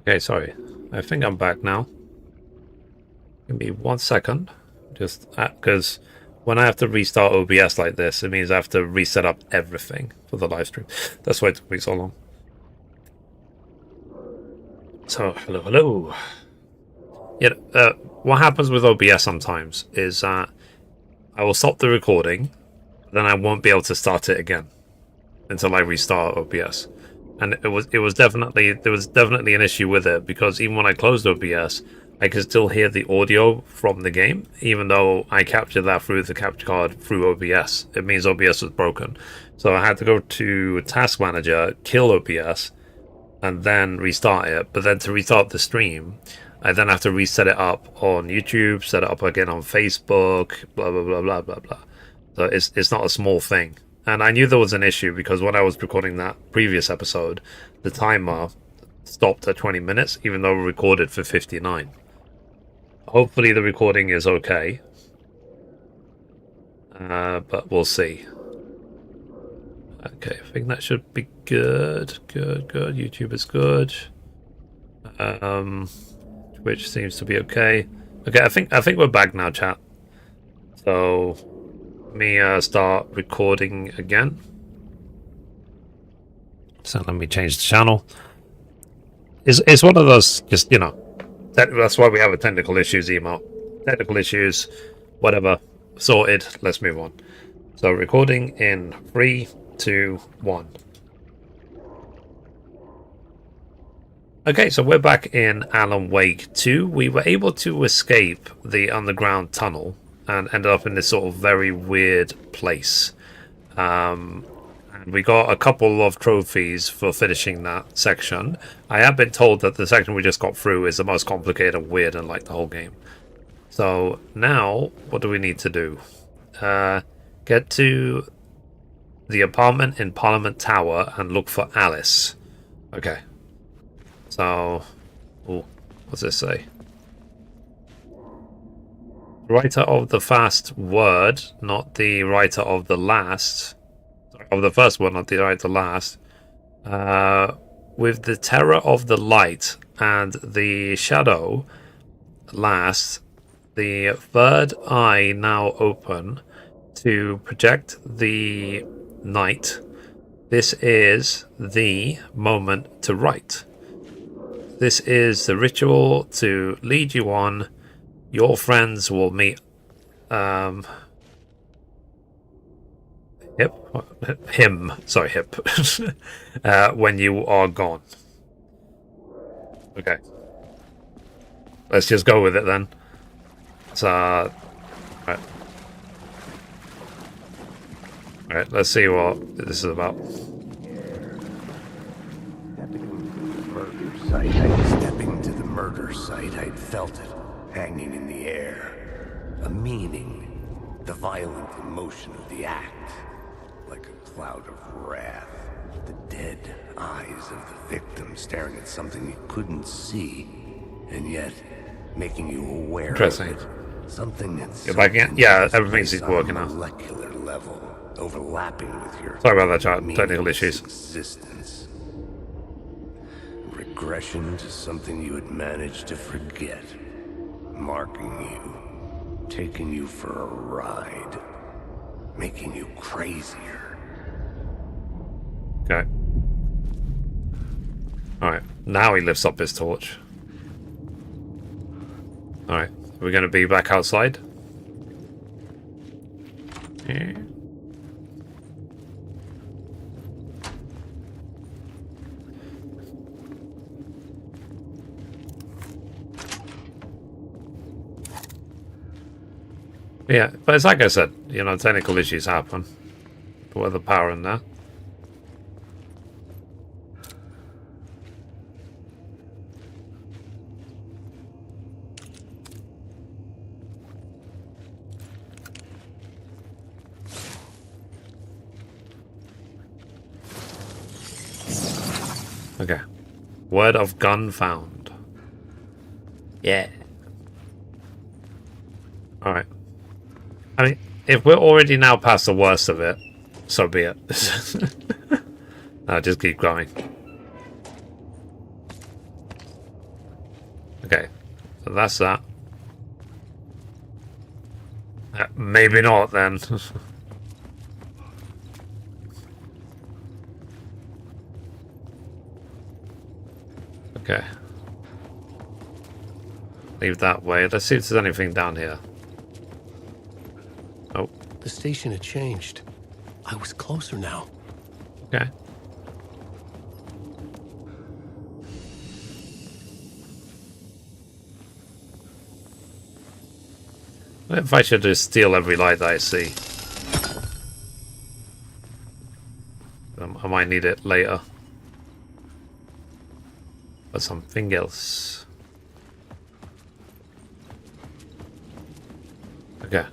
Okay, sorry. I think I'm back now. Give me 1 second. Just because when I have to restart OBS like this, it means I have to reset up everything for the live stream. That's why it took me so long. So, hello. Yeah, what happens with OBS sometimes is I will stop the recording, then I won't be able to start it again until I restart OBS. And it was definitely there was definitely an issue with it because even when I closed OBS, I could still hear the audio from the game, even though I captured that through the capture card through OBS. It means OBS was broken, so I had to go to Task Manager, kill OBS, and then restart it. But then to restart the stream, I then have to reset it up on YouTube, set it up again on Facebook, blah blah blah blah blah blah. So it's not a small thing. And I knew there was an issue because when I was recording that previous episode, the timer stopped at 20 minutes, even though we recorded for 59. Hopefully the recording is okay. But we'll see. Okay, I think that should be good. Good. YouTube is good. Twitch seems to be okay. Okay, I think we're back now, chat. So let me start recording again. So let me change the channel. It's one of those, just, you know, that's why we have a technical issues email. Technical issues, whatever, sorted, let's move on. So recording in 3, 2, 1. Okay, so we're back in Alan Wake 2. We were able to escape the underground tunnel and ended up in this sort of very weird place. And we got a couple of trophies for finishing that section. I have been told that the section we just got through is the most complicated and weird and like the whole game. So now, what do we need to do? Get to the apartment in Parliament Tower and look for Alice. Okay. So, what's this say? Writer of the fast word, not the writer of the last. Of the first one, not the writer of the last. With the terror of the light and the shadow last, the third eye now open to project the night. This is the moment to write. This is the ritual to lead you on. Your friends will meet him. Sorry, hip. When you are gone. Okay. Let's just go with it then. So, Alright, let's see what this is about. Stepping to the murder site, I'd felt it, hanging in the air. A meaning, the violent emotion of the act, like a cloud of wrath. The dead eyes of the victim staring at something you couldn't see, and yet making you aware Interesting. of it. Something that's You're back in? Yeah, everything seems working now. Molecular level, overlapping with your Sorry about that, chat. Technical issues. Existence. Regression to something you had managed to forget. Marking you. Taking you for a ride. Making you crazier. Okay. Alright, now he lifts up his torch. Alright, we're going to be back outside. Yeah. Yeah, but it's like I said, you know, technical issues happen. Put the power in there. Okay. Word of gun found. Yeah. Alright. I mean, if we're already now past the worst of it, so be it. No, just keep going. Okay, so that's that. Maybe not then. Okay. Leave that way. Let's see if there's anything down here. Oh, The station had changed. I was closer now. okay. What if I should just steal every light that I see? I might need it later. For something else. Okay.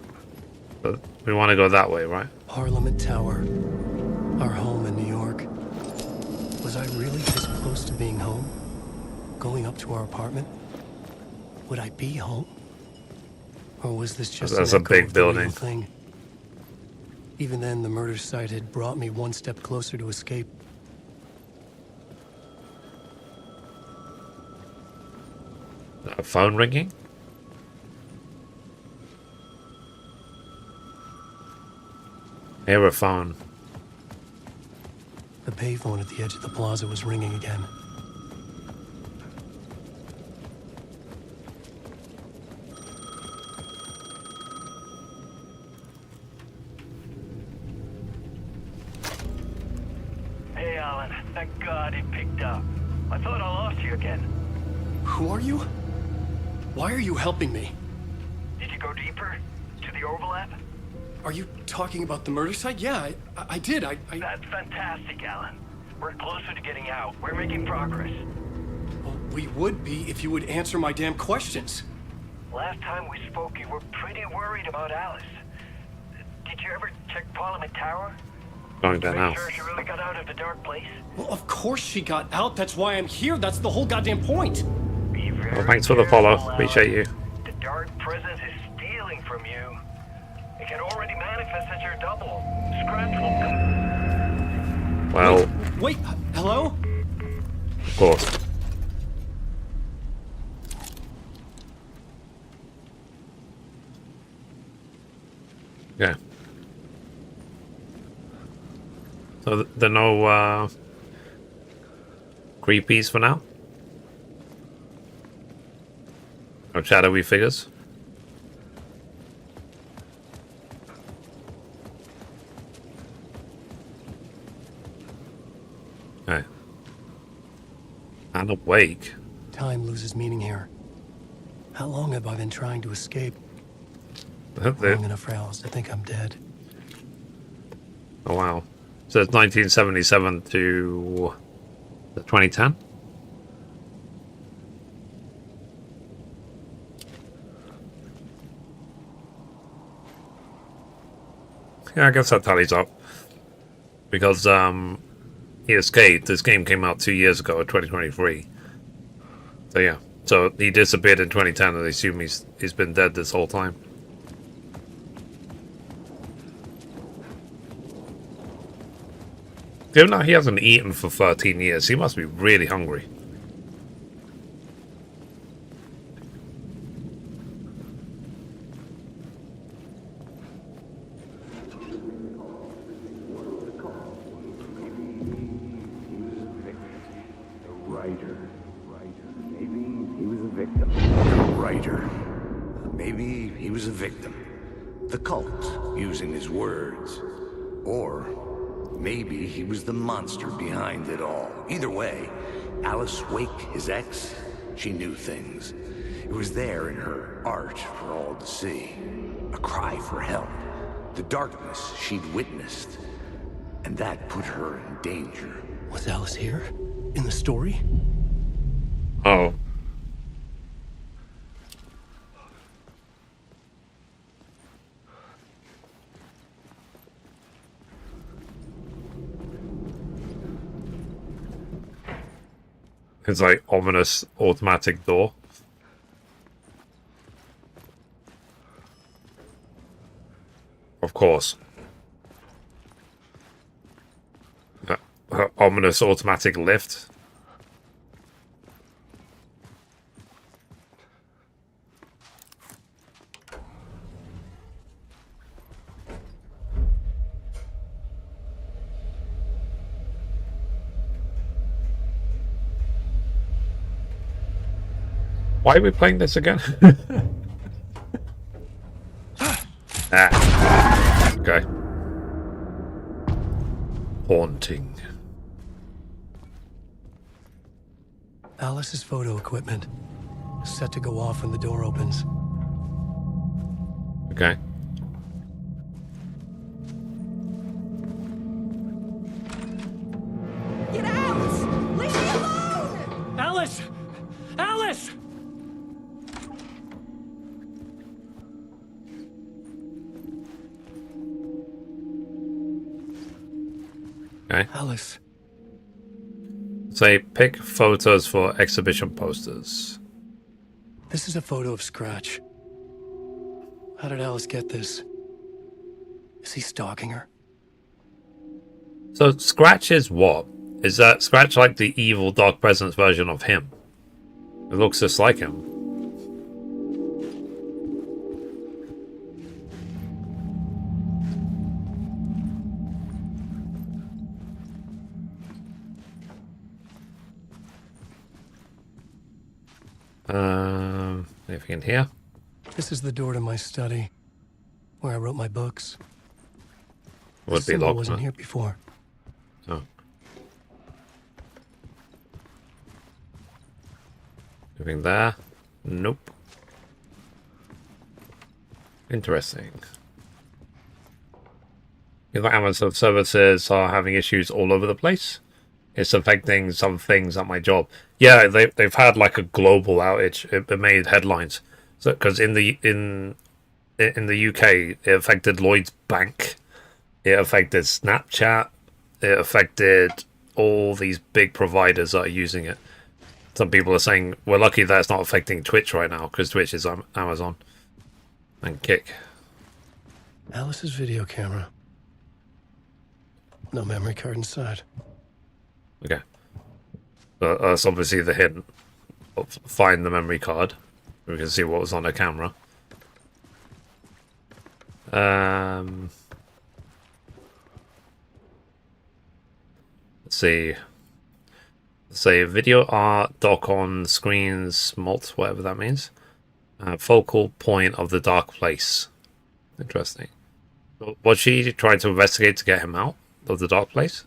But we want to go that way, right? Parliament Tower. Our home in New York. Was I really this close to being home? Going up to our apartment? Would I be home? Or was this just That's an a echo big of the real building. thing? Even then, the murder site had brought me one step closer to escape. A phone ringing? I hear a phone. The payphone at the edge of the plaza was ringing again. Hey, Alan. Thank God it picked up. I thought I lost you again. Who are you? Why are you helping me? Did you go deeper? To the overlap? Are you talking about the murder site? Yeah, I did. That's fantastic, Alan. We're closer to getting out. We're making progress. Well, we would be if you would answer my damn questions. Last time we spoke, you were pretty worried about Alice. Did you ever check Parliament Tower? Going there now. Make sure she really got out of the dark place? Well, of course she got out. That's why I'm here. That's the whole goddamn point. Be very Well, thanks for the follow. careful, Appreciate Alan. you. The dark presence is stealing from you. It can already manifest as your double. Scratch will come. Well, Wait, hello? of course. Yeah. So there are no creepies for now? No shadowy figures? Okay. And awake. Time loses meaning here. How long have I been trying to escape? Oh Long enough for Alice to think I'm dead. wow. So it's 1977 to 2010? Yeah, I guess that tallies up. Because he escaped. This game came out 2 years ago, 2023. So yeah. So he disappeared in 2010 and they assume he's been dead this whole time. Given that he hasn't eaten for 13 years, he must be really hungry. Maybe he was a victim. The cult, using his words. Or maybe he was the monster behind it all. Either way, Alice Wake, his ex, she knew things. It was there in her art for all to see. A cry for help. The darkness she'd witnessed. And that put her in danger. Was Alice here? In the story? Oh. It's like ominous automatic door. Of course. Ominous automatic lift. Why are we playing this again? Ah. Okay. Haunting. Alice's photo equipment. Set to go off when the door opens. Okay. Get out! Leave me alone! Alice! Alice! Okay. Alice. Say pick photos for exhibition posters. This is a photo of Scratch. How did Alice get this? Is he stalking her? So Scratch is what? Is that Scratch like the evil Dark Presence version of him? It looks just like him. Anything in here? This is the door to my study, where I wrote my books. Would This be symbol locked. wasn't No? here before. Oh. Anything there? Nope. Interesting. The Amazon services are having issues all over the place. It's affecting some things at my job. Yeah, they've had like a global outage. It made headlines. So because in the UK, it affected Lloyd's Bank, it affected Snapchat, it affected all these big providers that are using it. Some people are saying we're lucky that it's not affecting Twitch right now because Twitch is on Amazon and Kick. Alice's video camera. No memory card inside. Okay. That's obviously the hint. Find the memory card. We can see what was on the camera. Let's see. Say video art, dock on screens, malt, whatever that means. Focal point of the dark place. Interesting. Was she trying to investigate to get him out of the dark place?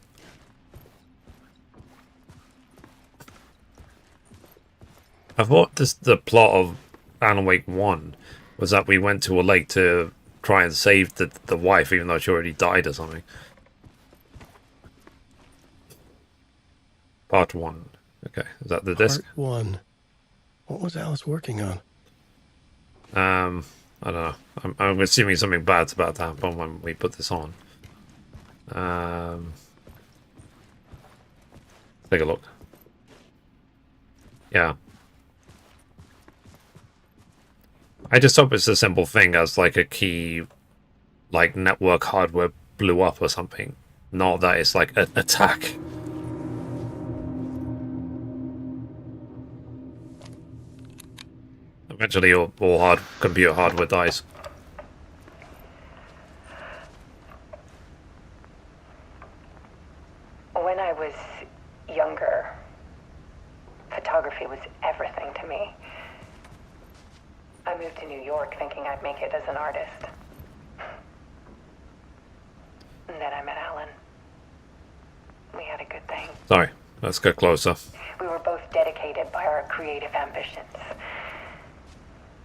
I thought the plot of Alan Wake 1 was that we went to a lake to try and save the wife, even though she already died or something. Part 1. Okay, is that the disc? Part 1. What was Alice working on? I don't know. I'm assuming something bad's about to happen when we put this on. Take a look. Yeah. I just hope it's a simple thing as like a key, like network hardware blew up or something. Not that it's like an attack. Eventually all computer hardware dies. When I was younger, photography was everything to me. I moved to New York thinking I'd make it as an artist. And then I met Alan. We had a good thing. Sorry, let's get closer. We were both dedicated by our creative ambitions.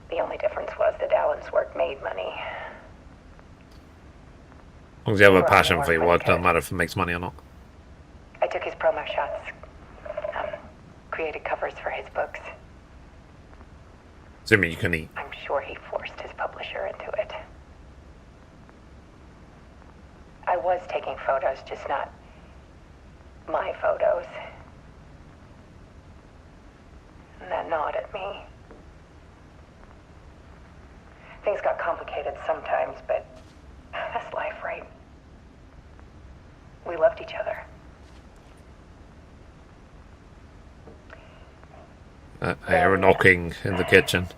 The only difference was that Alan's work made money. As long as you have a passion for your work, doesn't matter if it makes money or not. I took his promo shots, created covers for his books. Assuming you can eat. I'm sure he forced his publisher into it. I was taking photos, just not my photos. And that gnawed at me. Things got complicated sometimes, but that's life, right? We loved each other. I hear a knocking in the kitchen.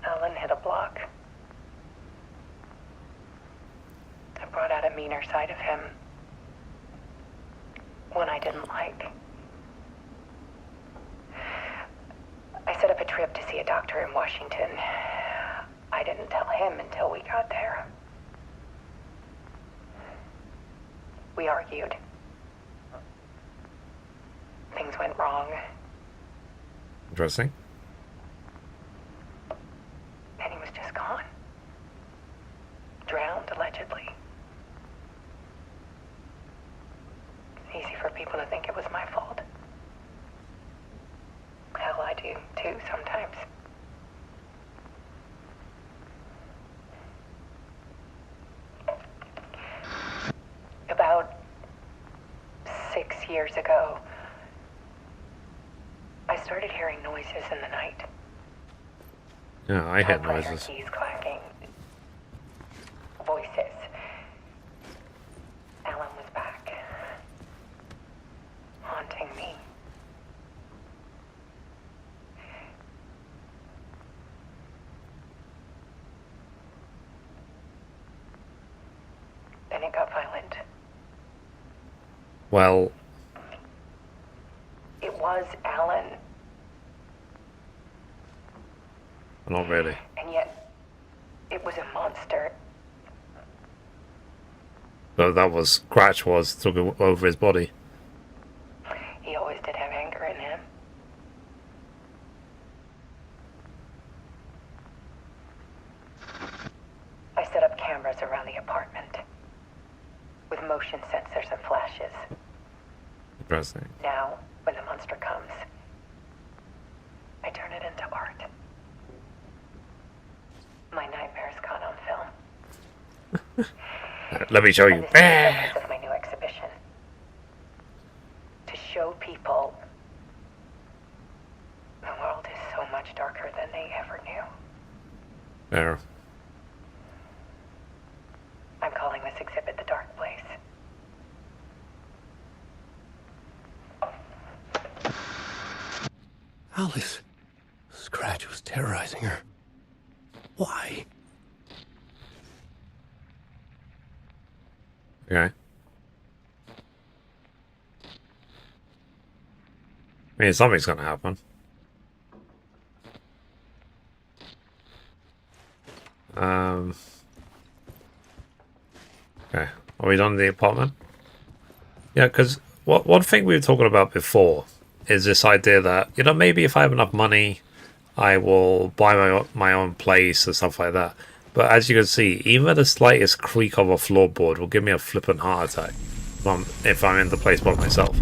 Alan hit a block. I brought out a meaner side of him. One I didn't like. I set up a trip to see a doctor in Washington. I didn't tell him until we got there. We argued. Things went wrong. Interesting. And he was just gone. Drowned, allegedly. Easy for people to think it was my fault. Hell, I do, too, sometimes. About 6 years ago, I started hearing noises in the night. Yeah, I hear Typewriter noises. keys clacking. Voices. Alan was back. Haunting me. Then it got violent. Well, It was Alan, not really. and yet it was a monster. But that was Scratch took over his body. He always did have anger in him. I set up cameras around the apartment with motion sensors and flashes. Interesting. Now, when the monster comes, I turn it into art. My nightmares caught on film. Let me show And you. this is the purpose of my new exhibition. To show people the world is so much darker than they ever knew. There. I'm calling this exhibit The Dark Place. Alice. Scratch was terrorizing her. Why? Okay. I mean, something's gonna happen. Okay. Are we done in the apartment? Yeah, because one thing we were talking about before is this idea that, you know, maybe if I have enough money, I will buy my own place and stuff like that. But as you can see, even the slightest creak of a floorboard will give me a flippant heart attack if I'm in the place by myself.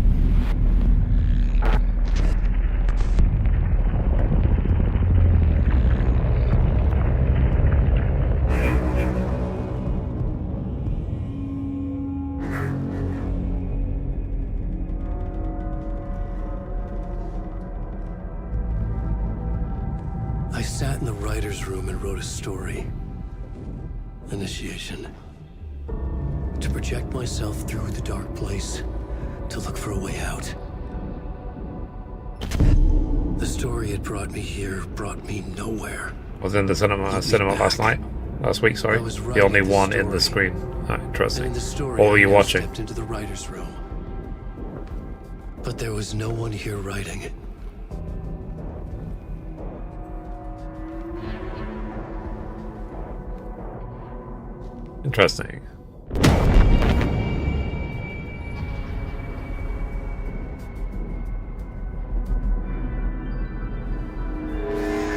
I sat in the writer's room and wrote a story. Initiation. To project myself through the dark place, to look for a way out. The story had brought me here, brought me nowhere. I was in the cinema last week, sorry. I was The only writing the one in the story. screen. Oh, And interesting. in the story, What were you I watching? stepped into the writer's room. But there was no one here writing it. Interesting.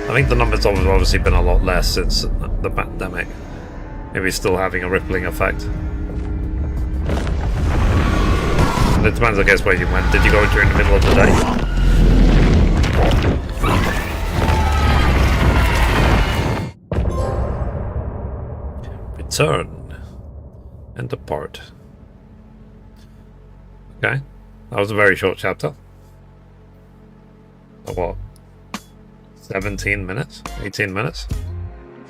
I think the numbers have obviously been a lot less since the pandemic. Maybe still having a rippling effect. It depends, I guess, where you went. Did you go during the middle of the day? Return and depart. Okay, that was a very short chapter. So what? 17 minutes? 18 minutes?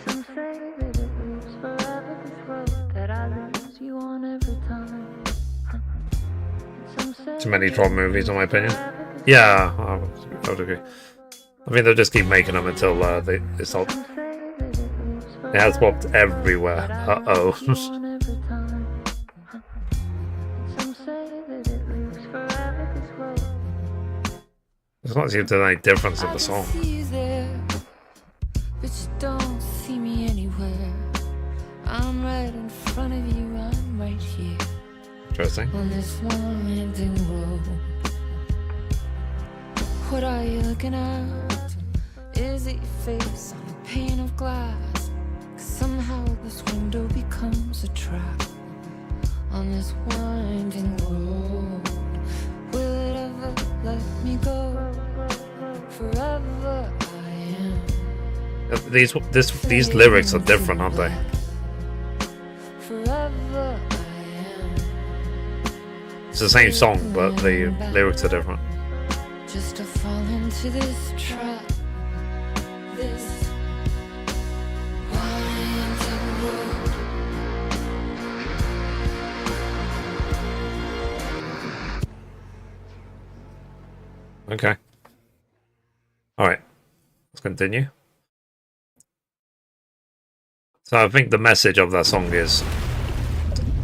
Some say that it lives forever, this road that I lose you on every time. Some say Too many Tron movies, in my opinion. Yeah, I would agree. I mean, they'll just keep making them until they stop. It has popped everywhere. Uh-oh. There's not seem to be any difference in the song. See you there. Interesting. On this winding road, what are you looking at? Is it your face on a pane of glass? 'Cause somehow this window becomes a trap. On this winding road, will it ever let me go? Forever I am. These lyrics are different, aren't they? Forever I am. It's the same song, but the lyrics are different. Just to fall into this trap. This winding road. Okay. Alright. Let's continue. So I think the message of that song is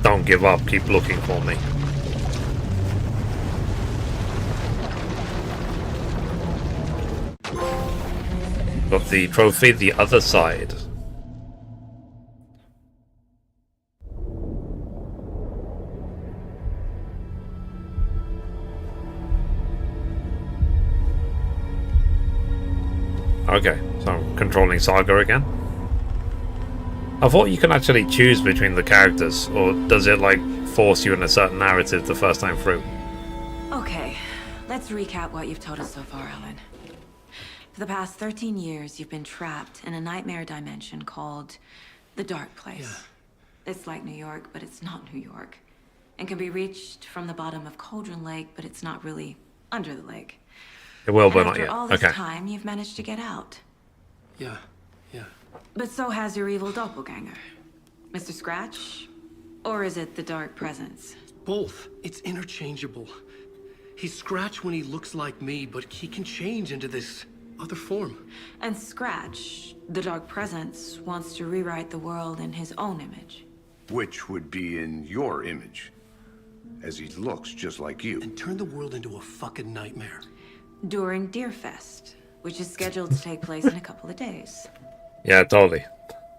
don't give up, keep looking for me. Got the trophy, the other side. Okay, so I'm controlling Saga again. I thought you can actually choose between the characters, or does it like force you in a certain narrative the first time through? Okay, let's recap what you've told us so far, Alan. For the past 13 years, you've been trapped in a nightmare dimension called the Dark Place. Yeah. It's like New York, but it's not New York. And can be reached from the bottom of Cauldron Lake, but it's not really under the lake. It will, but And not after yet. all this Okay. time, you've managed to get out. Yeah. But so has your evil doppelganger. Mr. Scratch? Or is it the Dark Presence? Both. It's interchangeable. He's Scratch when he looks like me, but he can change into this other form. And Scratch, the Dark Presence, wants to rewrite the world in his own image. Which would be in your image, as he looks just like you. And turn the world into a fucking nightmare. During Deerfest, which is scheduled to take place in a couple of days. Yeah, totally.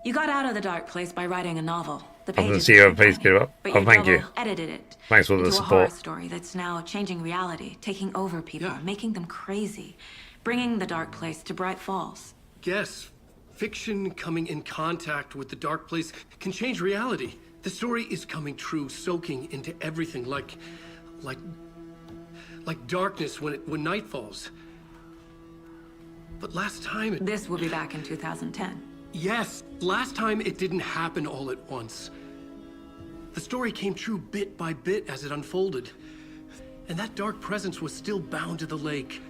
You got out of the Dark Place by writing a novel. The I'm gonna pages see were your too face tiny, give up. but Oh, you thank you. double-edited it Thanks for the into a horror support. story that's now changing reality, taking over people, Yeah. making them crazy, bringing the Dark Place to Bright Falls. Guess. Fiction coming in contact with the Dark Place can change reality. The story is coming true, soaking into everything like darkness when night falls. But last time it... This will be back in 2010. Yes, last time it didn't happen all at once. The story came true bit by bit as it unfolded. And that dark presence was still bound to the lake.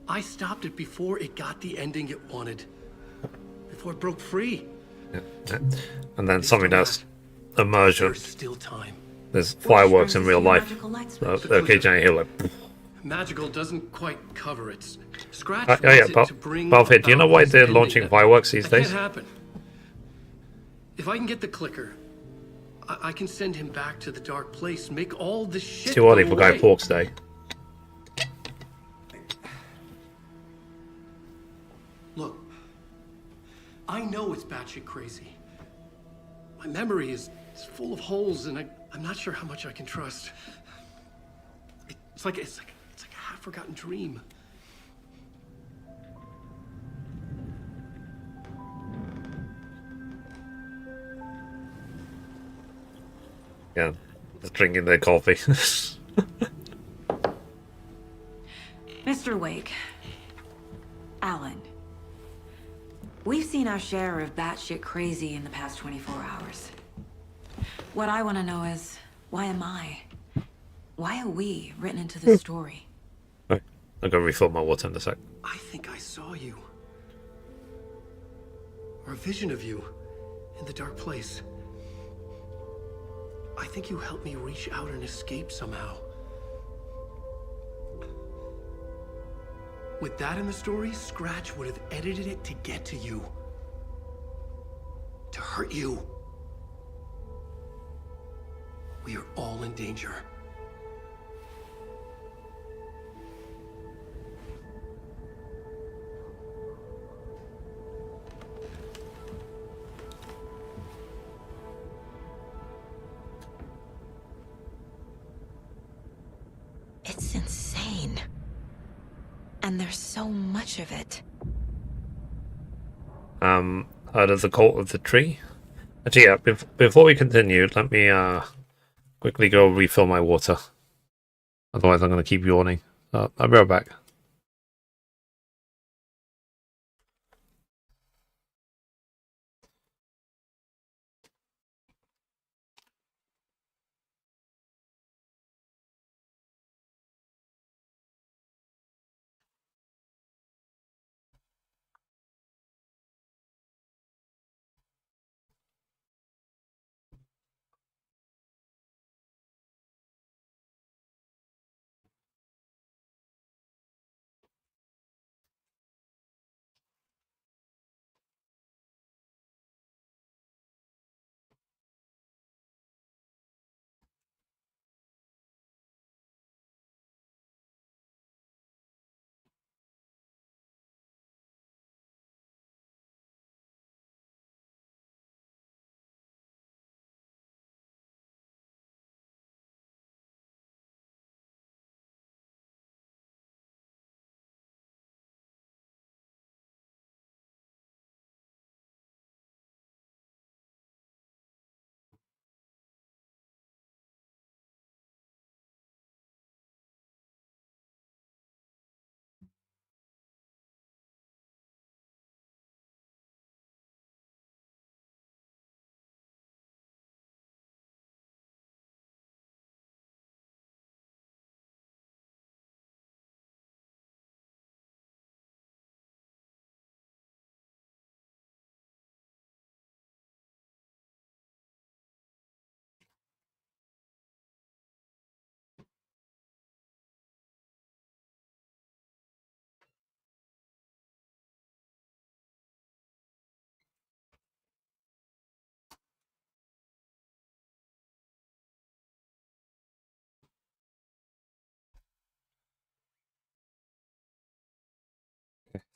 I stopped it before it got the ending it wanted. Before it broke free. Yeah. And then something that's immersion. There's still time. There's fireworks in Which real brings life. us to your magical light So switch. occasionally he'll like. Magical doesn't quite cover it. Scratch Oh yeah, wants it to bring Valve here. Do you know about why this they're ending launching that- fireworks these that can't days? happen. If I can get the clicker, I can send him back to the dark place, make all this shit Too early go for Guy away. Fawkes Day. Look, I know it's batshit crazy. My memory is full of holes, and I'm not sure how much I can trust. It's like a half-forgotten dream. Yeah, just drinking their coffee. Mr. Wake. Alan. We've seen our share of batshit crazy in the past 24 hours. What I want to know is, why am I? Why are we written into the story? Right, I'll go refill my water in a sec. I think I saw you. Or a vision of you in the dark place. I think you helped me reach out and escape somehow. With that in the story, Scratch would have edited it to get to you. To hurt you. We are all in danger. And there's so much of it. Heard of the cult of the tree? Actually, yeah, before we continue, let me quickly go refill my water. Otherwise, I'm going to keep yawning. I'll be right back.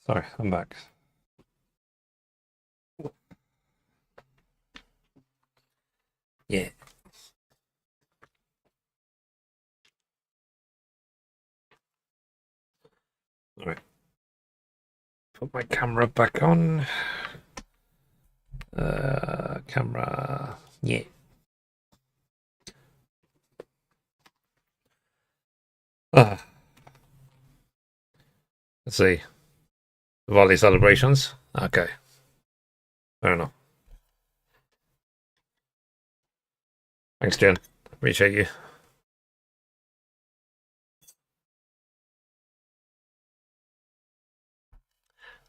Sorry, I'm back. Yeah. Alright. Put my camera back on. Camera. Yeah. Let's see. Diwali celebrations? Okay. Fair enough. Thanks, Jen. Appreciate you.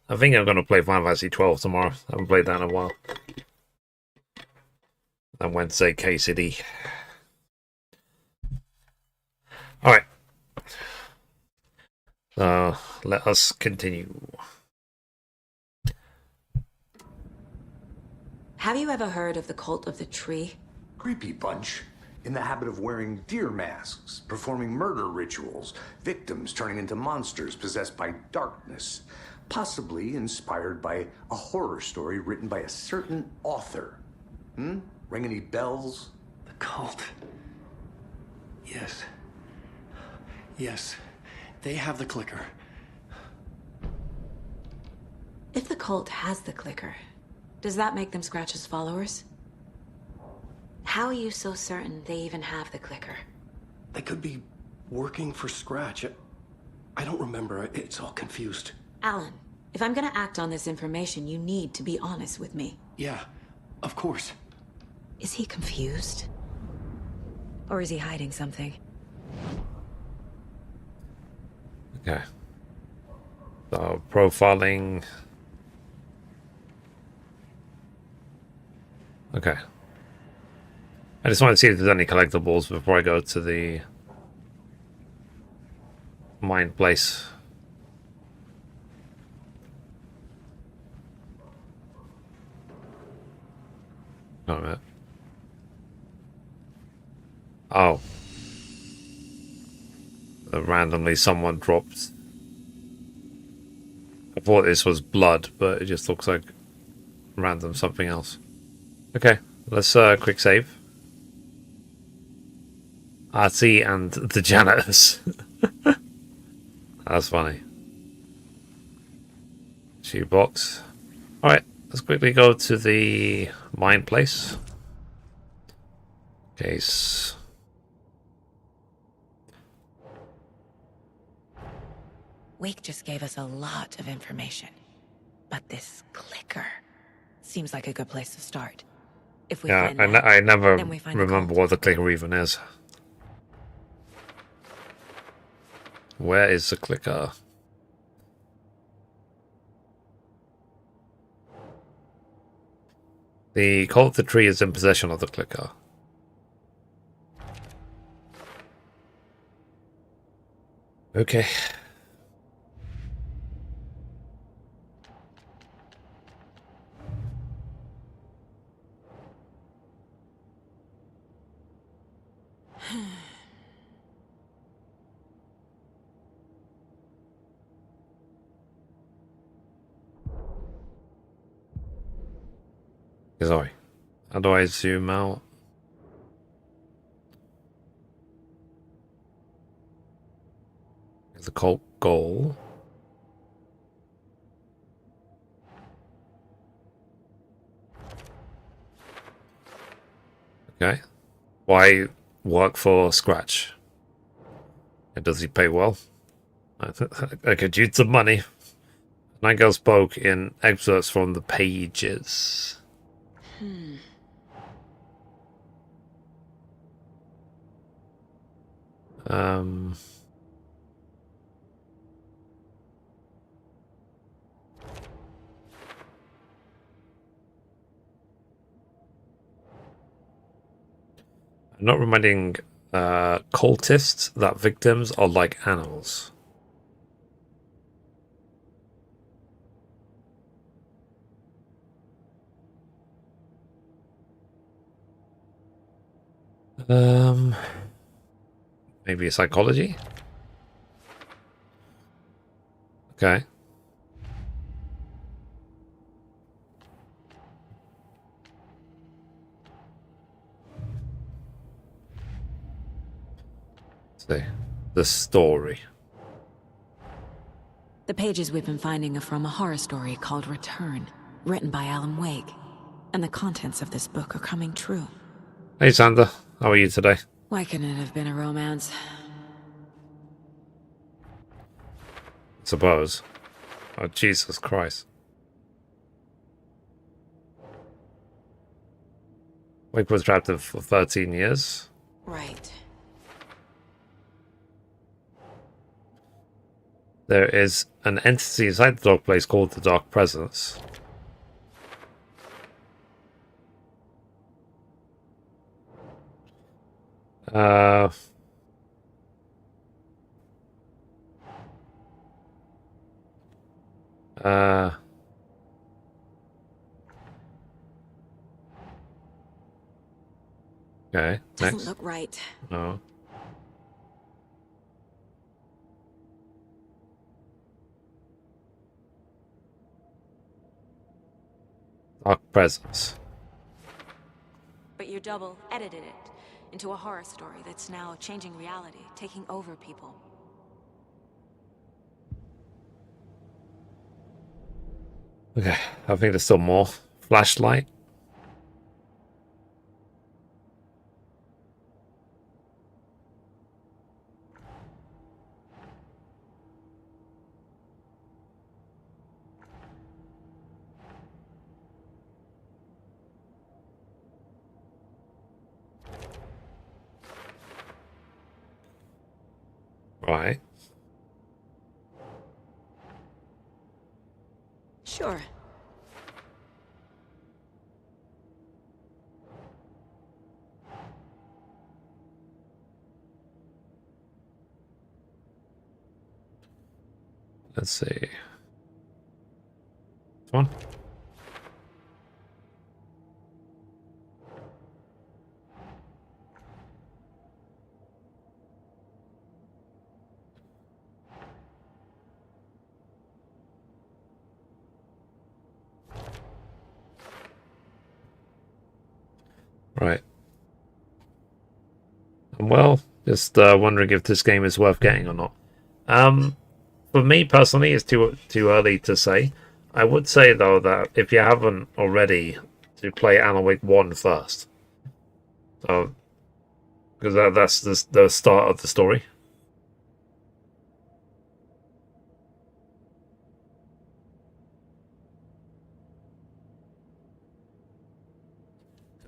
I think I'm going to play Final Fantasy 12 tomorrow. I haven't played that in a while. And Wednesday, KCD. Alright. Let us continue. Have you ever heard of the cult of the tree? Creepy bunch. In the habit of wearing deer masks, performing murder rituals, victims turning into monsters possessed by darkness, possibly inspired by a horror story written by a certain author. Ring any bells? The cult. Yes. Yes. They have the clicker. If the cult has the clicker, does that make them Scratch's followers? How are you so certain they even have the clicker? They could be working for Scratch. I don't remember. It's all confused. Alan, if I'm gonna act on this information, you need to be honest with me. Yeah, of course. Is he confused? Or is he hiding something? Okay. So, profiling. Okay. I just want to see if there's any collectibles before I go to the mine place. Oh, man. Oh. Randomly someone dropped. I thought this was blood, but it just looks like random something else. Okay, let's quick save. Artie and the janitors. That's funny. few blocks. Alright, let's quickly go to the mine place. Case. Wake just gave us a lot of information. But this clicker seems like a good place to start. If we Yeah, find that, I never then we find the remember cult. what the clicker even is. Where is the clicker? The cult of the tree is in possession of the clicker. Okay. Sorry. How do I zoom out? The cult goal. Okay. Why work for Scratch? And does he pay well? I could use some money. Night Girl spoke in excerpts from the pages. Um. I'm not reminding cultists that victims are like animals. Maybe psychology? Okay. Let's see. The story. The pages we've been finding are from a horror story called Return, written by Alan Wake. And the contents of this book are coming true. Hey, Sander. How are you today? Why couldn't it have been a romance? Suppose. Oh, Jesus Christ. Wake was trapped for 13 years. Right. There is an entity inside the dog place called the Dark Presence. Okay, Doesn't next. look right. No. Dark Presence. But your double edited it into a horror story that's now changing reality, taking over people. Okay, I think there's still more. Flashlight. Right. Sure. Let's see. Come on. Right. Well, just wondering if this game is worth getting or not. For me personally, it's too early to say. I would say though that if you haven't already, to play Alan Wake 1 first. So, because that's the start of the story.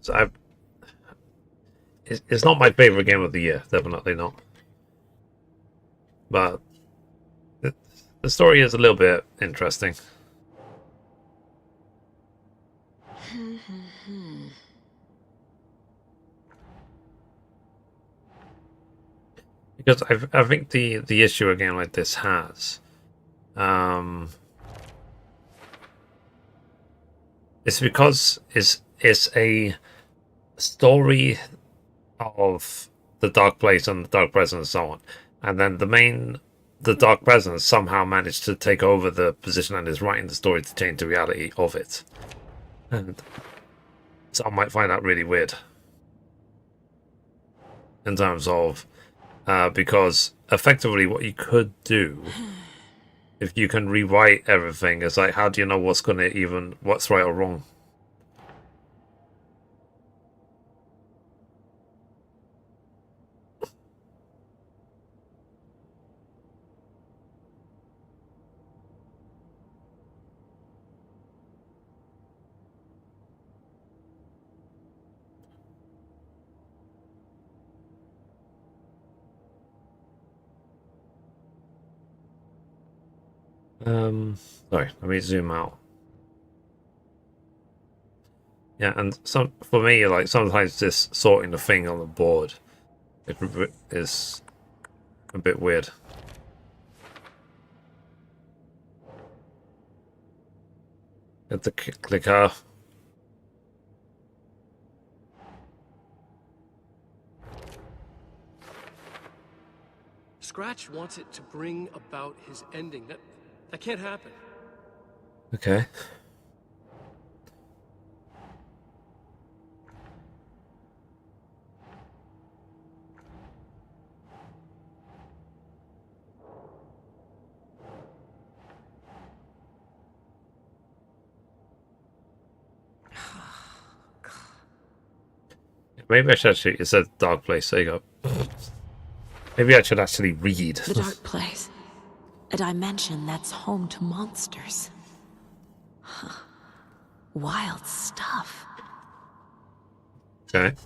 So it's not my favorite game of the year, definitely not. But the story is a little bit interesting. Because I think the issue a game like this has, it's because it's a story of the Dark Place and the Dark Presence and so on, and then the Dark Presence somehow managed to take over the position and is writing the story to change the reality of it, and some might find that really weird in terms of. Because effectively what you could do if you can rewrite everything is like, how do you know what's right or wrong? Sorry, let me zoom out. Yeah, and for me, like sometimes just sorting the thing on the board is a bit weird. Get the clicker. Scratch wants it to bring about his ending. That can't happen. Okay. Maybe I should actually. It says Dark Place. There you go. Maybe I should actually read. The Dark Place. A dimension that's home to monsters. Huh. Wild stuff. Okay.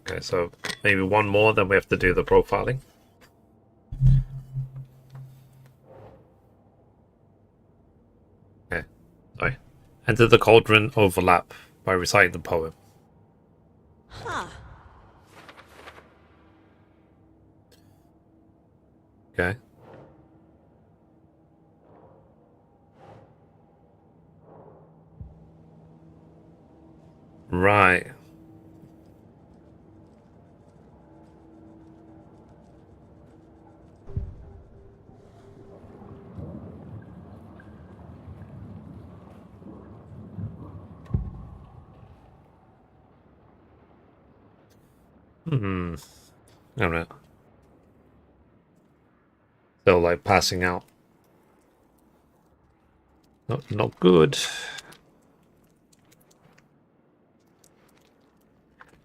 Okay, so maybe one more, then we have to do the profiling. Okay, sorry. Enter the cauldron overlap by reciting the poem. Huh. Okay. Right. I don't know. Still like passing out. Not good.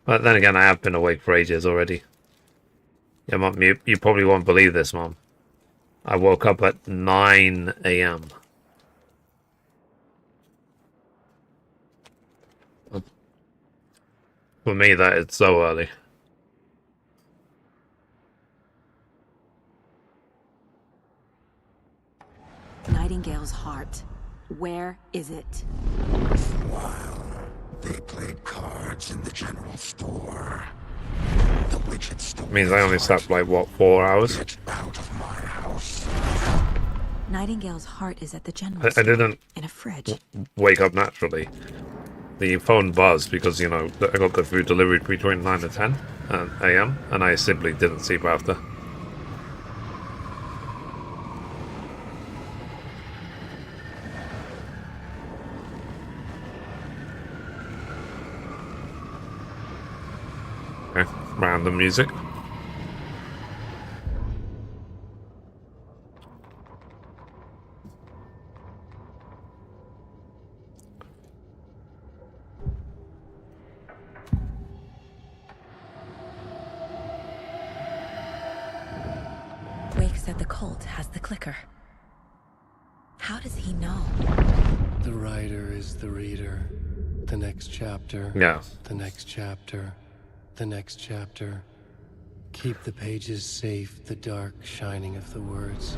But then again, I have been awake for ages already. Yeah, Mum, you probably won't believe this, Mum. I woke up at 9 a.m. For me, that is so early. Nightingale's heart. Where is it? While they played cards in the general store, the witch had stolen. Means I only slept like what, 4 hours? Get out of my house. Nightingale's heart is at the general I store. didn't In a fridge. wake up naturally. The phone buzzed because, you know, I got the food delivered between 9 and 10 a.m. and I simply didn't sleep after. Okay, random music. said the cult has the clicker. How does he know? The writer is the reader. The next chapter. Yeah. The next chapter. The next chapter. Keep the pages safe, the dark shining of the words.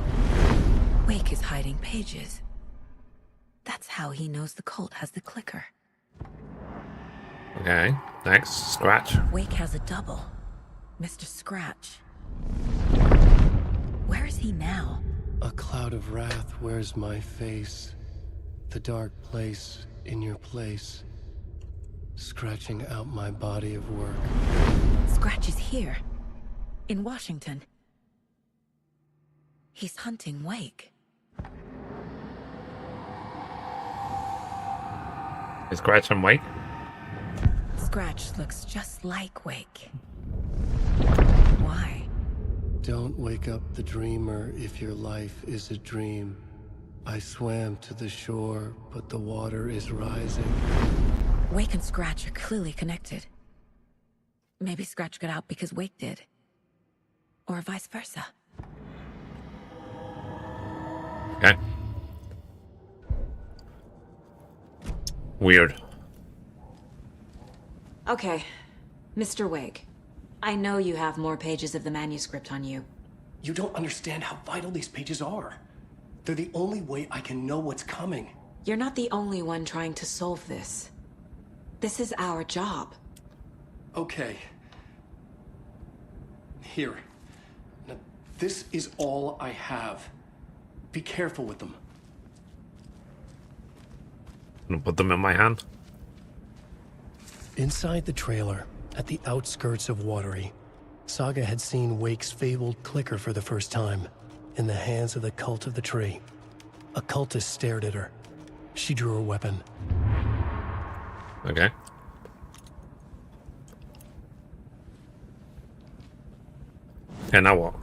Wake is hiding pages. That's how he knows the cult has the clicker. Okay. Next. Scratch. Wake has a double. Mr. Scratch. Where is he now? A cloud of wrath wears my face. The dark place in your place. Scratching out my body of work. Scratch is here. In Washington. He's hunting Wake. Is Scratch and Wake? Scratch looks just like Wake. Why? Don't wake up the dreamer if your life is a dream. I swam to the shore, but the water is rising. Wake and Scratch are clearly connected. Maybe Scratch got out because Wake did. Or vice versa. Okay. Weird. Okay, Mr. Wake. I know you have more pages of the manuscript on you. You don't understand how vital these pages are. They're the only way I can know what's coming. You're not the only one trying to solve this. This is our job. Okay. Here. Now, this is all I have. Be careful with them. I'm gonna put them in my hand. Inside the trailer, at the outskirts of Watery, Saga had seen Wake's fabled clicker for the first time, in the hands of the Cult of the Tree. A cultist stared at her. She drew her weapon. Okay. Okay, now what?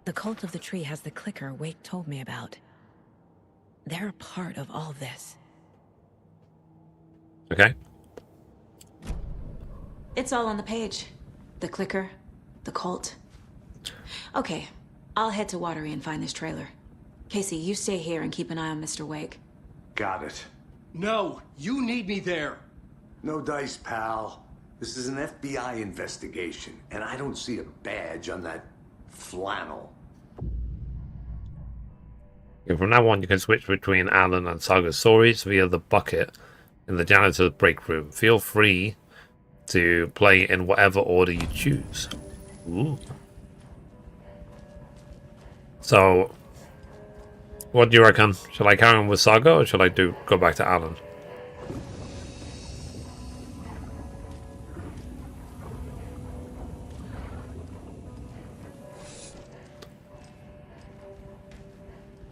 The Cult of the Tree has the clicker Wake told me about. They're a part of all this. Okay. It's all on the page. The clicker, the cult. Okay, I'll head to Watery and find this trailer. Casey, you stay here and keep an eye on Mr. Wake. Got it. No, you need me there. No dice, pal. This is an FBI investigation, and I don't see a badge on that flannel. Okay, from now on, you can switch between Alan and Saga's stories via the bucket in the janitor's break room. Feel free to play in whatever order you choose. Ooh. So, what do you reckon? Should I carry on with Saga, or should I go back to Alan?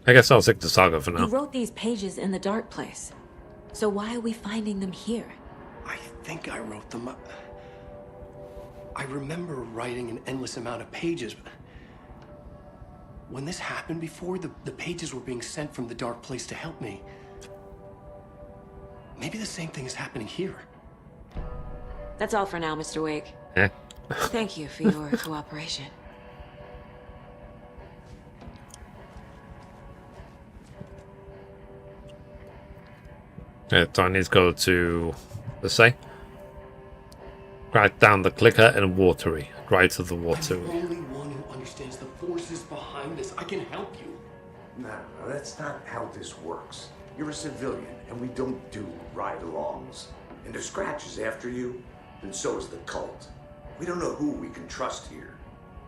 I guess I'll stick to Saga for You now. wrote these pages in the dark place. So why are we finding them here? I think I wrote them up. I remember writing an endless amount of pages, but when this happened before, the pages were being sent from the dark place to help me. Maybe the same thing is happening here. That's all for now, Mr. Wake. Eh? Thank you for your cooperation. Yeah, so I need to go to, let's say, crack down the clicker and Watery. Right to the I'm Watery. the only one who understands the forces behind this. I can help you. No, that's not how this works. You're a civilian, and we don't do ride-alongs. And if Scratch is after you, then so is the cult. We don't know who we can trust here.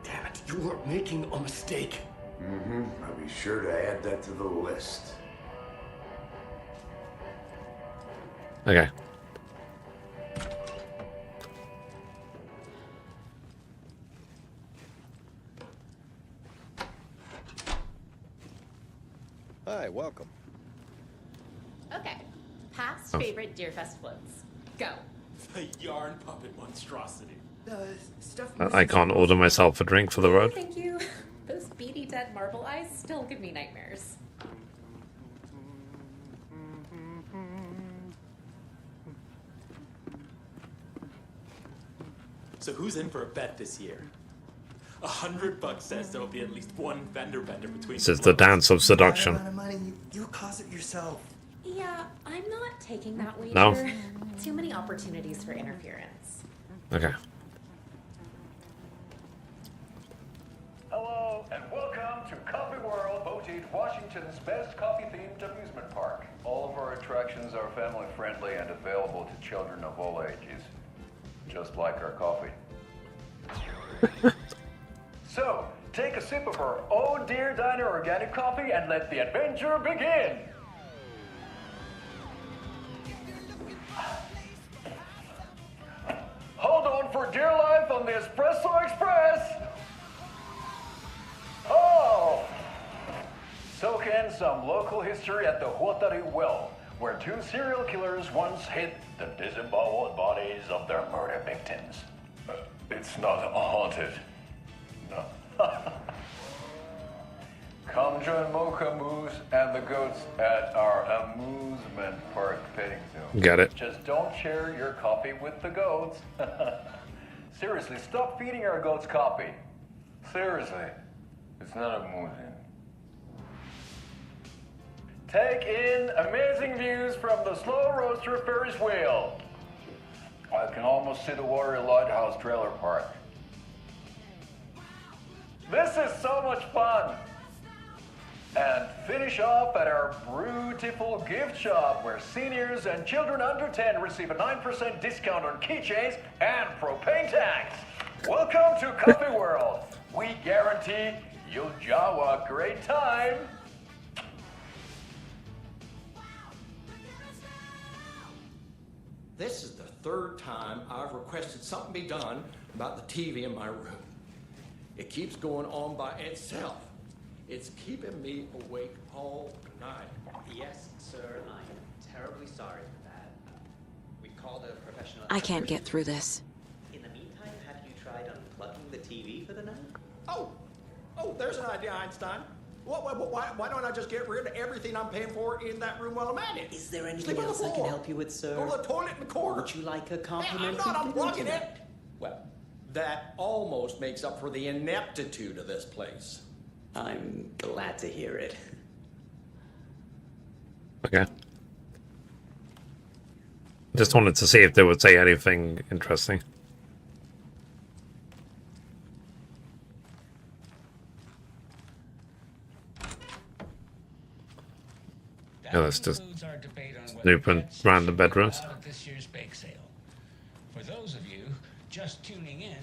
Damn it, you are making a mistake. I'll be sure to add that to the list. Okay. Hi, welcome. Okay. Past Oh. favorite Deerfest floats. Go. The yarn puppet monstrosity. Stuff I can't order myself a drink for the road. Thank you. Those beady dead marble eyes still give me nightmares. So who's in for a bet this year? $100 says there'll be at least one vendor bender between. This is the dance of seduction. You cause it yourself. Yeah, I'm not taking that wager. No? Too many opportunities for interference. Okay. Hello, and welcome to Coffee World, voted Washington's best coffee-themed amusement park. All of our attractions are family-friendly and available to children of all ages, just like our coffee. So, take a sip of our Oh Dear Diner organic coffee and let the adventure begin! Hold on for dear life on the Espresso Express! Oh! Soak in some local history at the Watery well, where two serial killers once hid the disemboweled bodies of their murder victims. It's not haunted. No. Come join Mocha Moose and the goats at our amusement park petting zoo. Get it. Just don't share your coffee with the goats. Seriously, stop feeding our goats coffee. Seriously, it's not amusing. Take in amazing views from the Slow Roaster Ferris wheel. I can almost see the Watery Lighthouse trailer park. This is so much fun! And finish off at our beautiful gift shop where seniors and children under 10 receive a 9% discount on keychains and propane tanks. Welcome to Coffee World. We guarantee you'll jaw a great time. This is the third time I've requested something be done about the TV in my room. It keeps going on by itself. It's keeping me awake all night. Yes, sir, I'm terribly sorry for that. We called a professional... I can't get through this. In the meantime, have you tried unplugging the TV for the night? Oh, there's an idea, Einstein. Why don't I just get rid of everything I'm paying for in that room while I'm at it? Is there anything Sleep on the else I can floor. help you with, sir? Go to the toilet in the corner. Would you like a complimentary... Hey, I'm not unplugging dinner? it. Well, that almost makes up for the ineptitude of this place. I'm glad to hear it. Okay. Just wanted to see if they would say anything interesting. Yeah, let's just snoop around the bedrooms. This year's bake sale. For those of you just tuning in,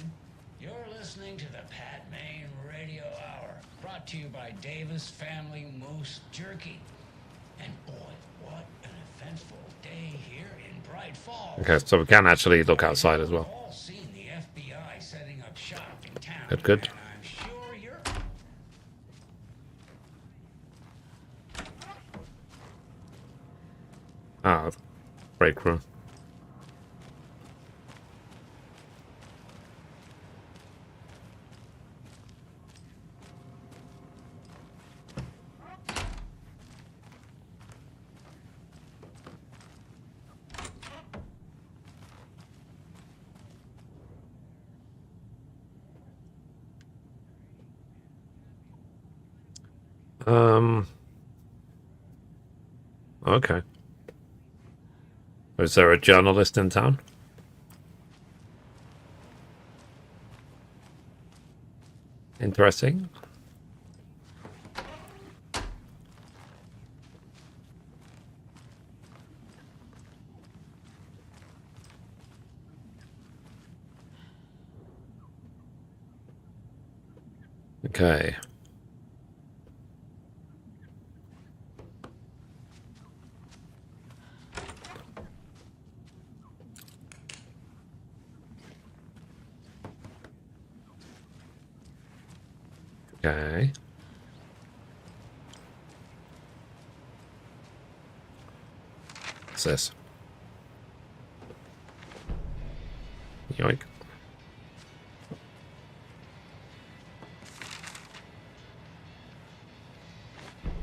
you're listening to the Pat Main Radio Hour, brought to you by Davis Family Moose Jerky. And boy, what an eventful day here in Bright Falls. Okay, so we can actually look outside as well. All seen the FBI setting up shop in town. Good. And I'm sure you're... Ah, break room. Okay. Is there a journalist in town? Interesting. Okay. Okay. What's this? Yoink.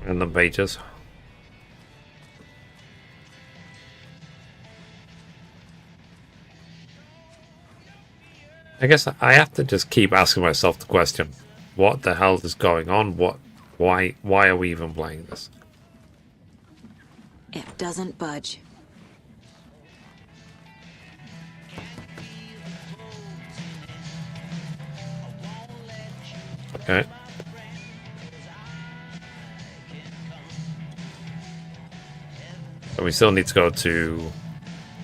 Random pages. I guess I have to just keep asking myself the question, what the hell is going on? Why are we even playing this? It doesn't budge. Okay. But we still need to go to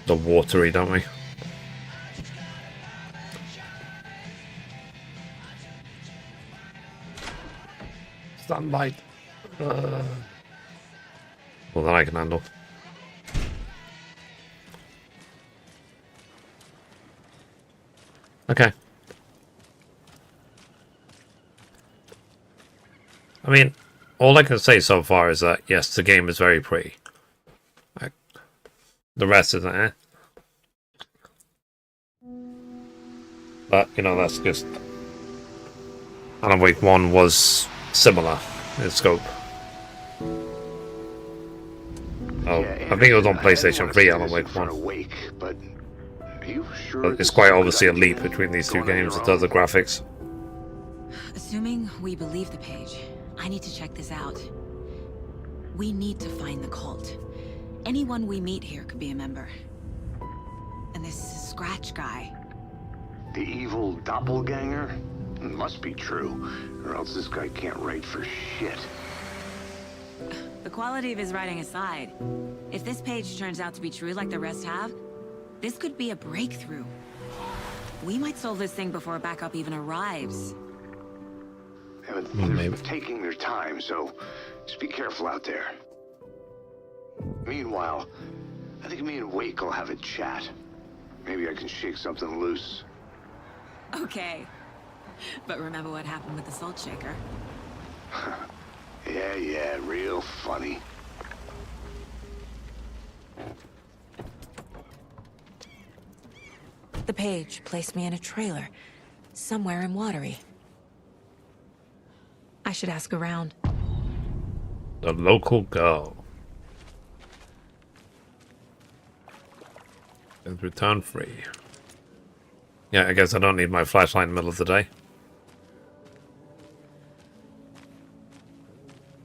the Watery, don't we? Sunlight. Well, that I can handle. Okay. I mean, all I can say so far is that, yes, the game is very pretty. The rest isn't, eh? But, you know, that's just... Alan Wake 1 was similar in scope. Oh, I think it was on PlayStation 3, Alan Wake 1. But it's quite obviously a leap between these two games in terms of graphics. Assuming we believe the page, I need to check this out. We need to find the cult. Anyone we meet here could be a member. And this Scratch guy. the evil doppelganger? It must be true, or else this guy can't write for shit. The quality of his writing aside, if this page turns out to be true like the rest have, this could be a breakthrough. We might solve this thing before backup even arrives. Yeah, but they're taking their time, so just be careful out there. Meanwhile, I think me and Wake will have a chat. Maybe I can shake something loose. Okay. But remember what happened with the salt shaker? Yeah, real funny. The page placed me in a trailer, somewhere in Watery. I should ask around. The local girl. And return free. Yeah, I guess I don't need my flashlight in the middle of the day.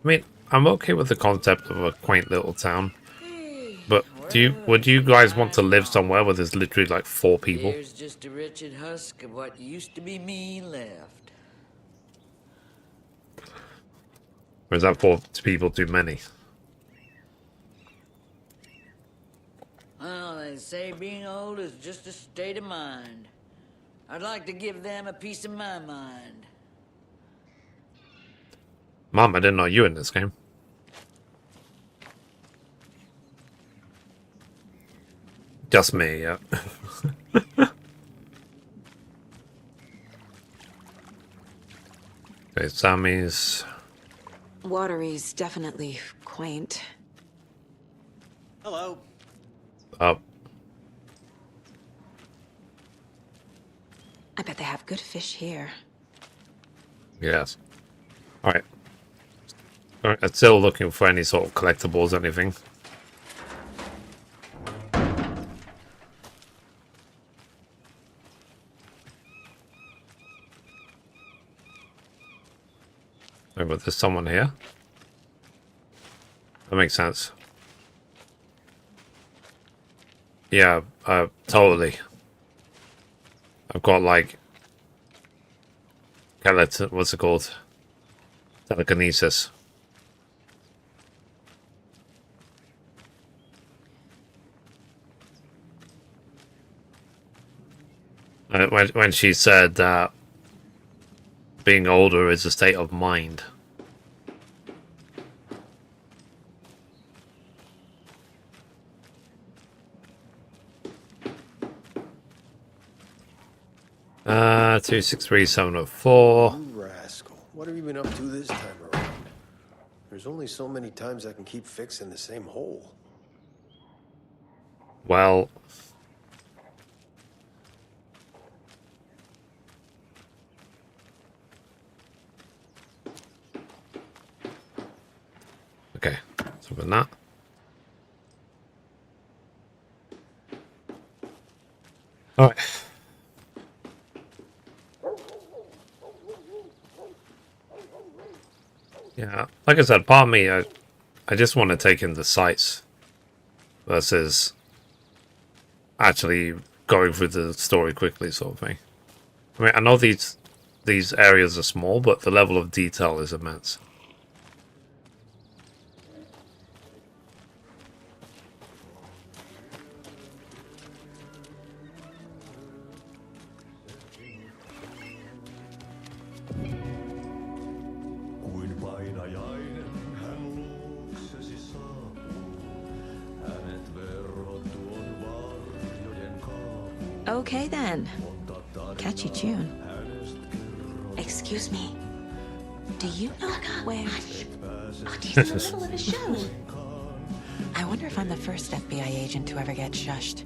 I mean, I'm okay with the concept of a quaint little town. But would you guys want to live somewhere where there's literally like 4 people? Here's just a wretched husk of what used to be me left. Or is that 4 people too many? Well, they say being old is just a state of mind. I'd like to give them a piece of my mind. Mom, I didn't know you were in this game. Just me, yeah. Okay, Sammy's... Watery's definitely quaint. Hello. Up. I bet they have good fish here. Yes. Alright. I'm still looking for any sort of collectibles, anything. Oh, but there's someone here. That makes sense. Yeah, totally. I've got like... what's it called? Telekinesis. When she said that being older is a state of mind. Uh, 263704. You rascal. What have you been up to this time around? There's only so many times I can keep fixing the same hole. Well, okay, so with that. All right. Yeah, like I said, part of me, I just want to take in the sights versus actually going through the story quickly, sort of thing. I mean, I know these areas are small, but the level of detail is immense. Okay then. Catchy tune. Excuse me. Do you know where... He's in the middle of a show. I wonder if I'm the first FBI agent to ever get shushed.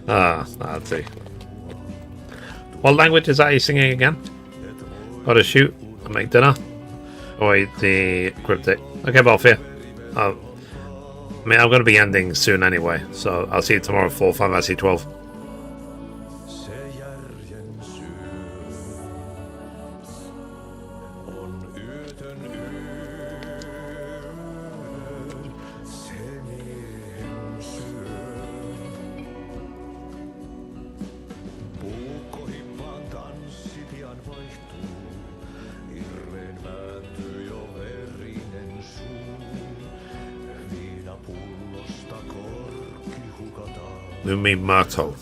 I'll see. What language is that he's singing again? Gotta shoot and make dinner. Oh wait, the cryptic. Okay, Balfour. I mean, I'm going to be ending soon anyway, so I'll see you tomorrow for Final Fantasy 12. Lumi Marto.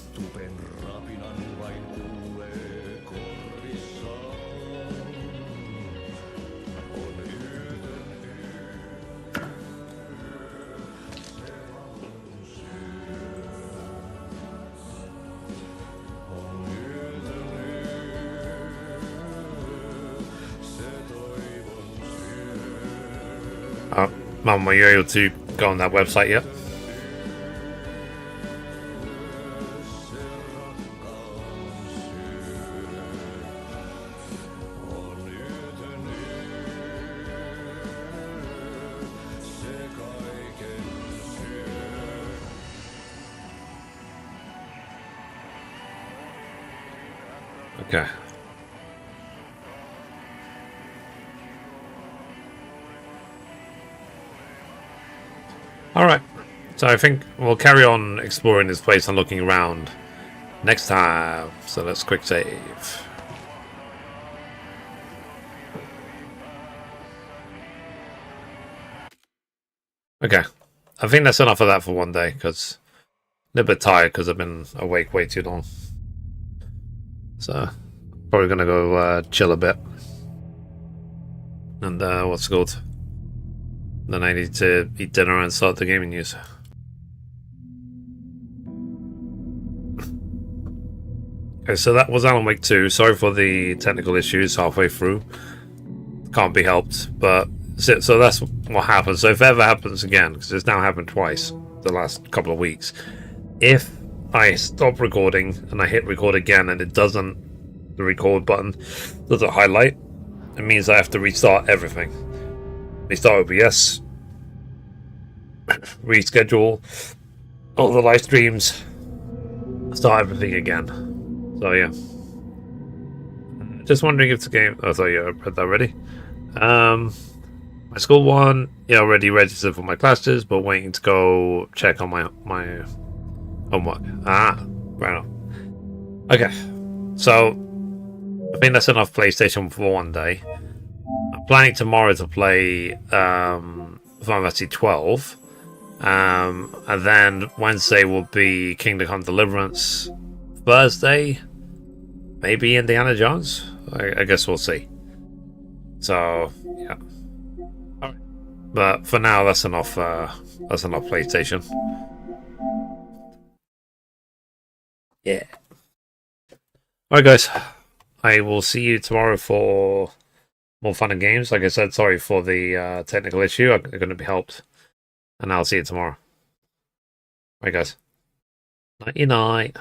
Mum, are you able to go on that website yet? Okay. Alright, so I think we'll carry on exploring this place and looking around next time. So let's quick save. Okay, I think that's enough of that for one day, because I'm a little bit tired because I've been awake way too long. So, probably going to go chill a bit. And what's it called? Then I need to eat dinner and start the gaming news. Okay, so that was Alan Wake 2. Sorry for the technical issues halfway through. Can't be helped, but so that's what happens. So if it ever happens again, because it's now happened twice the last couple of weeks, if I stop recording and I hit record again and it doesn't, the record button doesn't highlight, it means I have to restart everything. Restart OBS, reschedule all the live streams, start everything again. So yeah, just wondering if the game. Oh, sorry, I read that already. My school one, yeah, already registered for my classes, but waiting to go check on my homework. Right on. Okay, so I think that's enough PlayStation for one day. I'm planning tomorrow to play Final Fantasy 12. And then Wednesday will be Kingdom Come Deliverance. Thursday, maybe Indiana Jones. I guess we'll see. So yeah. Alright. But for now, that's enough. That's enough PlayStation. Yeah. Alright, guys. I will see you tomorrow for more fun and games. Like I said, sorry for the technical issue. I'm going to be helped And I'll see you tomorrow. Right, guys. Nighty night.